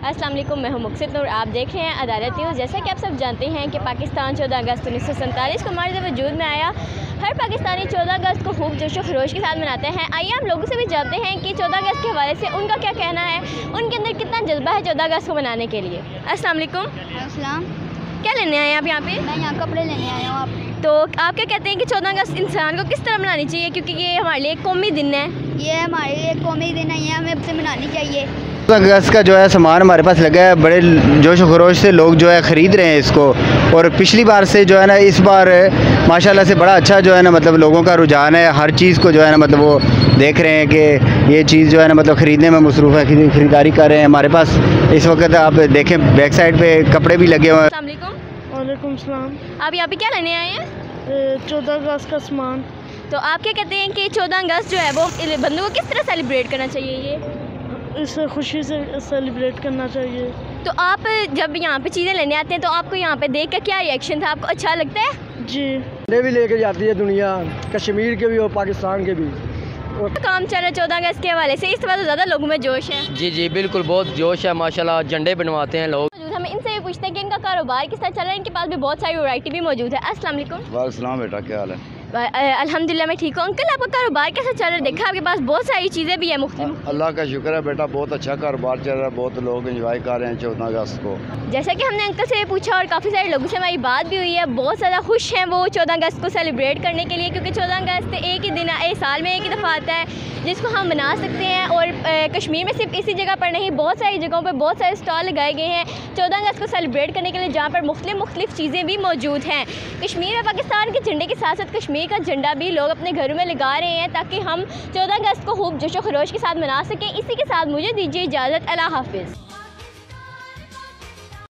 अस्सलाम वालेकुम, मैं हूं मुक़सिद और आप देख रहे हैं अदालत न्यूज़। जैसा कि आप सब जानते हैं कि पाकिस्तान 14 अगस्त 1947 को हमारे वजूद में आया। हर पाकिस्तानी 14 अगस्त को खूब जोश व खरोश के साथ मनाते हैं। आइए हम लोगों से भी जानते हैं कि 14 अगस्त के हवाले से उनका क्या कहना है, उनके अंदर कितना जज्बा है 14 अगस्त को मनाने के लिए। अस्सलाम वालेकुम। अस्सलाम। क्या लेने आए हैं आप यहाँ पे? मैं यहाँ कपड़े लेने आया हूँ। आप तो आप क्या कहते हैं कि 14 अगस्त इंसान को किस तरह मनानी चाहिए, क्योंकि ये हमारे लिए एक कौमी दिन है। ये हमारे लिए कौमी दिन है, ये हमें अब से मनानी चाहिए। 14 अगस्त का जो है सामान हमारे पास लगा है, बड़े जोश व खरोश से लोग जो है ख़रीद रहे हैं इसको। और पिछली बार से जो है ना इस बार माशाल्लाह से बड़ा अच्छा जो है ना मतलब लोगों का रुझान है। हर चीज़ को जो है ना मतलब वो देख रहे हैं कि ये चीज़ जो है ना मतलब ख़रीदने में मसरूफ़ है, ख़रीदारी कर रहे हैं। हमारे पास इस वक्त आप देखें बैक साइड पे कपड़े भी लगे हुए हैं। अस्सलाम वालेकुम। वालेकुम सलाम। आप यहाँ पे क्या लेने आए हैं? 14 अगस्त का सामान। तो आप क्या कहते हैं कि 14 अगस्त जो है वो बंदों को किस तरह सेलिब्रेट करना चाहिए? ये इसे खुशी से सेलिब्रेट करना चाहिए। तो आप जब यहाँ पे चीज़ें लेने आते हैं तो आपको यहाँ पे देख कर क्या रिएक्शन था? आपको अच्छा लगता है? जी। झंडे भी लेके जाती है दुनिया, कश्मीर के भी और पाकिस्तान के भी। काम चल रहा है 14 अगस्त के हवाले से, इस बार तो ज़्यादा लोगों में जोश है। जी जी बिल्कुल, बहुत जोश है माशाल्लाह। झंडे बनवाते हैं लोग। हम इनसे भी पूछते हैं कि इनका कारोबार किस तरह चल रहा है। इनके पास भी बहुत सारी वैरायटी भी मौजूद है। अस्सलाम वालेकुम। वालेकुम बेटा, क्या हाल है? अल्हम्दुलिल्लाह मैं ठीक हूँ। अंकल आपका कारोबार कैसा चल रहा है? देखा आपके पास बहुत सारी चीज़ें भी है मुख्तलिफ। अल्लाह का शुक्र है बेटा, बहुत अच्छा कारोबार चल रहा है। बहुत लोग एंजॉय कर रहे हैं 14 अगस्त को। जैसा कि हमने अंकल से पूछा और काफ़ी सारे लोगों से हमारी बात भी हुई है, बहुत ज़्यादा खुश हैं वो 14 अगस्त को सेलिब्रेट करने के लिए, क्योंकि 14 अगस्त एक ही दिन एक साल में एक ही दफ़ा आता है जिसको हम मना सकते हैं। और कश्मीर में सिर्फ इसी जगह पर नहीं, बहुत सारी जगहों पर बहुत सारे स्टॉल लगाए गए हैं 14 अगस्त को सेलिब्रेट करने के लिए, जहाँ पर मुख्तलिफ चीज़ें भी मौजूद हैं। कश्मीर में पाकिस्तान के झंडे के साथ साथ कश्मीर का झंडा भी लोग अपने घरों में लगा रहे हैं ताकि हम 14 अगस्त को खूब जोश व खरोश के साथ मना सकें। इसी के साथ मुझे दीजिए इजाज़त। अल्लाह हाफिज़।